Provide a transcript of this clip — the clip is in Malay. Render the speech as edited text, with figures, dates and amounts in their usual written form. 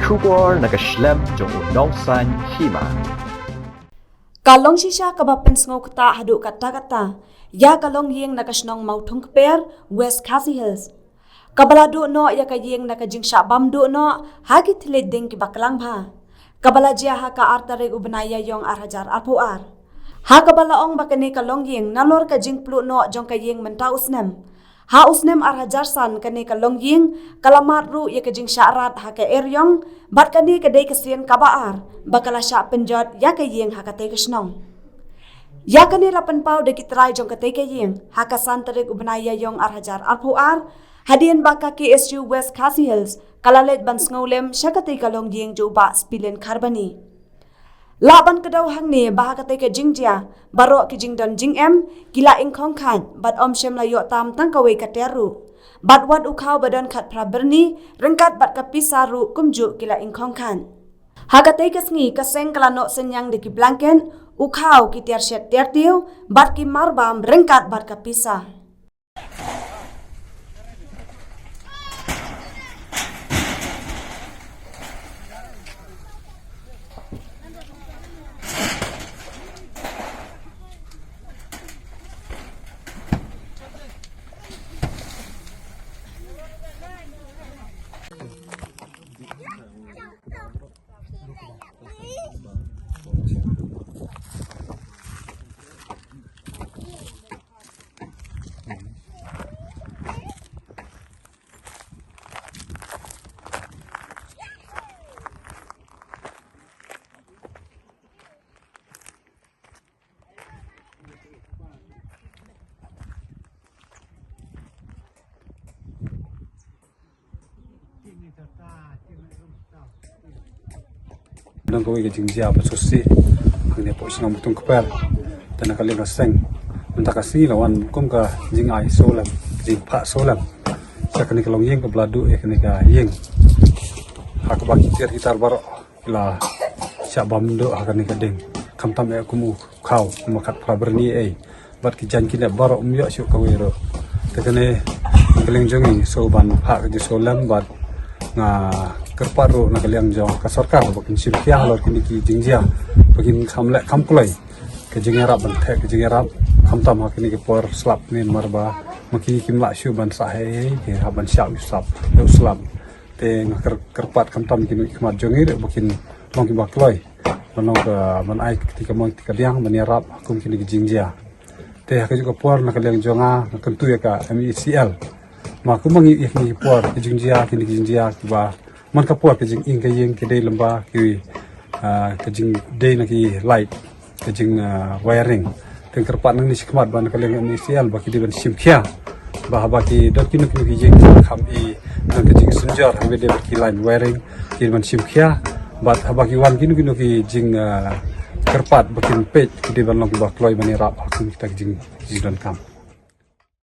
Shubor nakaslem jong unongsan hima. Kalong shisha kabapen ngok ta hadu kata ya kalong yeng nakasnong mautung keper West Khasi Hills. Kabala du no ya kayeng nakajing syabam du no hagi tile ding ki baklang bha. Kabala jia ha ka artare ubnaya yong arhajar arpuar. Ha kabala ong bakane kalong yeng nalor kajing plu no jong kayeng menta usnem. Ha usnem arhajar san kane kalong yeng kalamat ru ya kajing syarat ha ka eryong bat kane kadai kesien kabaar bakala syak penjot ya kayeng ha kate kesnong. Ya kane lapan pau de kitrai jong kate kayeng ha ka santarik ubnaya yong arhajar arpuar hadian baka KSU West Khasi Hills kalalet ban ngolem syakate kalong yeng joba spilen karbani. Laban kedaw hang ni baha kate ke jingjia barok ke jingdon jing em kila ingkong khan bat om shem layo tam tang kawe kateru bat wat ukhaw badan khat praberni rengkat bat kapisaru kumju kila ingkong khan ha kate kesngi kaseng kalano senyang de ki blanken ukhaw ki tiar shet tertiu bat ki marbam rengkat bat kapisa. Nang kau ikut jingjia bersusi, hanya posisi nak betung kepel, dan nak kalian kaseng, minta kasih lawan kum ka jingai solam, jing pak solam, saya kena kalong yeng ke beladu, kena ka yeng, hak bagi tiar gitar barok, la siap bamdo, hak kena kadeng, kam tam aku mu kau, makat praberni bat kijan kina barok umyo syuk kawero, tekene kalian jongi soban hak kerja solam, bat nga kerparu nak kalian jauh kasorkar bakin sirkia halor kini ki jingjia bakin kamlek kamkulai ke jingerap bantek ke jingerap kamtam hakini ke por slap nin marba maki kimla syu ban sahe ke haban syap slap uslam te kerpat kamtam kini khmat jongir bakin mongki bakloi manong ka man ai ketika mong ketika diang menirap akum kini ki jingjia te hakini juga por nak kalian jonga kentu ya ka MECL maku mangi ikni por ki jingjia kini ki jingjia ba man kapur kejing ing kejing kedai lembah ki kejing day naki light kejing wiring teng kerpat nang ni sikmat ban kaleng inisial baki di ban simkia bah baki dot kinu kejing kham i nang kejing senjor hambe de baki line wiring ki ban simkia bat baki wan kinu ki jing kerpat baki page ki di ban long ba kloi ban rap aku kita kejing don kam